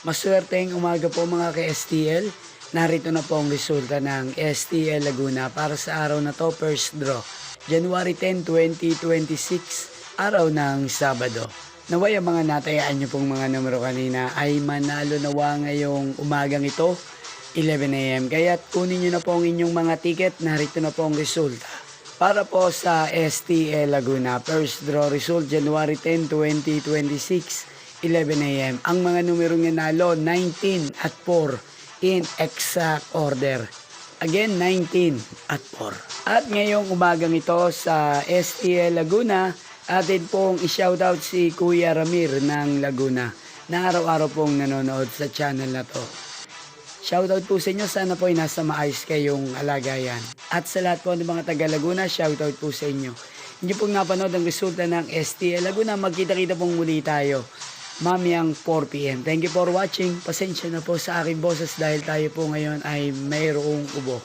Maswerteng umaga po mga ka-STL. Narito na po ang resulta ng STL Laguna para sa araw na to, first draw. January 10, 2026, araw ng Sabado. Naway ang mga natayaan nyo pong mga numero kanina ay manalo nawa ngayong umagang ito, 11 a.m. Kaya kunin nyo na po ang inyong mga ticket, narito na po ang resulta. Para po sa STL Laguna, first draw result, January 10, 2026, 11 a.m. Ang mga numerong nanalo, 19 at 4 in exact order. Again, 19 at 4. At ngayong umagang ito sa STL Laguna, atin pong i-shoutout si Kuya Ramir ng Laguna na araw-araw pong nanonood sa channel na to. Shoutout po sa inyo, sana po ay nasa maayos kayong alagayan. At sa lahat po ng mga taga Laguna, shoutout po sa inyo. Hindi pong napanood ang resulta ng STL Laguna, magkita-kita pong muli tayo mamayang 4 p.m. Thank you for watching. Pasensya na po sa aking boses dahil tayo po ngayon ay mayroong ubo.